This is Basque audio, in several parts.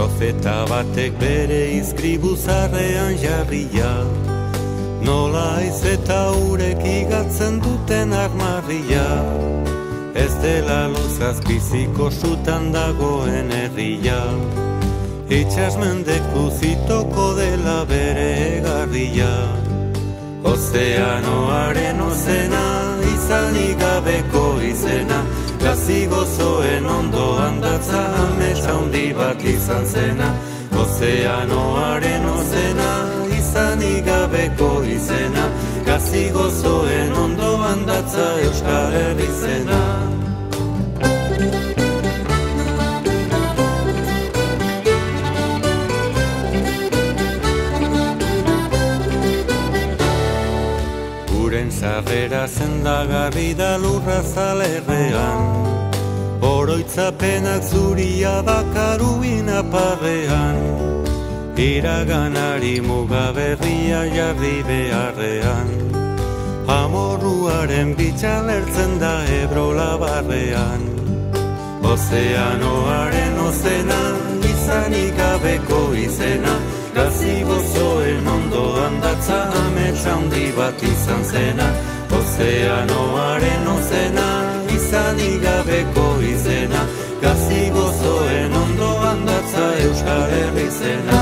Profeta batek bere izkribuzarrean jarria, nola ez eta urek igatzen duten armarria, ez dela luzaz biziko sutan dagoen herria, itxasmendek uzitoko dela bere egarria. Ozeanoaren ozena, izanik gabeko izena, gazi gozoen ondoan datza ametsa handi bat izan zena. Ozeanoaren ozena, izanik gabeko izena, gazi gozoen ondoan datza Euskal Herri zena. Sarrera zendagarri da lurra zalerrean, oroitzapenak zuria bakaruin aparrean, iraganari mugaberria jarri beharrean, amorruaren bitxalertzen da Ebro labarrean. Ozeanoaren ozena, izanik gabeko izena, gazi gozoen ondoan datza ametsa handi bat izan zena. Ozeanoaren ozena, izanik gabeko izena, gazi gozoen ondoan datza Euskal Herri zena.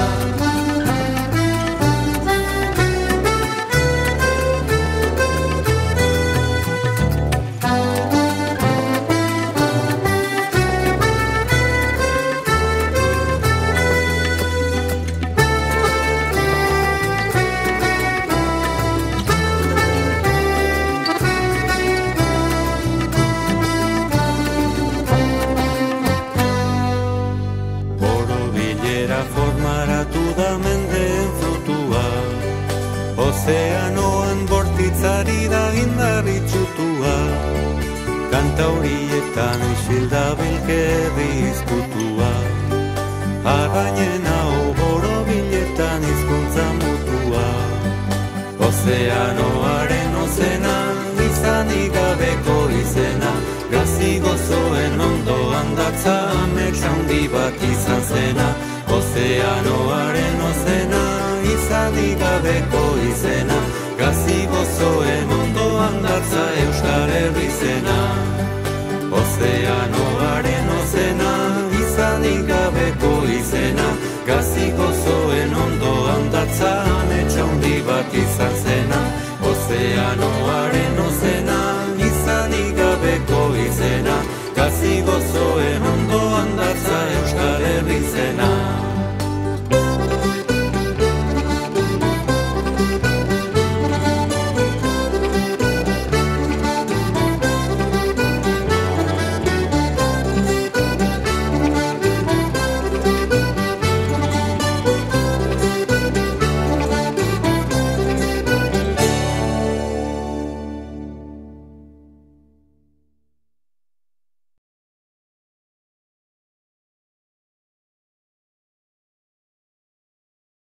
Ozeanoan bortitzari da indarritxutua, kanta horietan isildabilke herri izkutua, arrainena oborobiletan hizkuntza mutua. Ozeanoaren ozena, izanik gabeko izena, gazi gozoen ondoan datza ametsa handi bat izan zena. Ozeanoaren ozena, izanik gabeko izena, gazi gozoen ondoan datza Euskal Herri zena. Ozeanoaren ozena, izanik gabeko izena, gazi gozoen ondoan datza ametsa handi bat izena.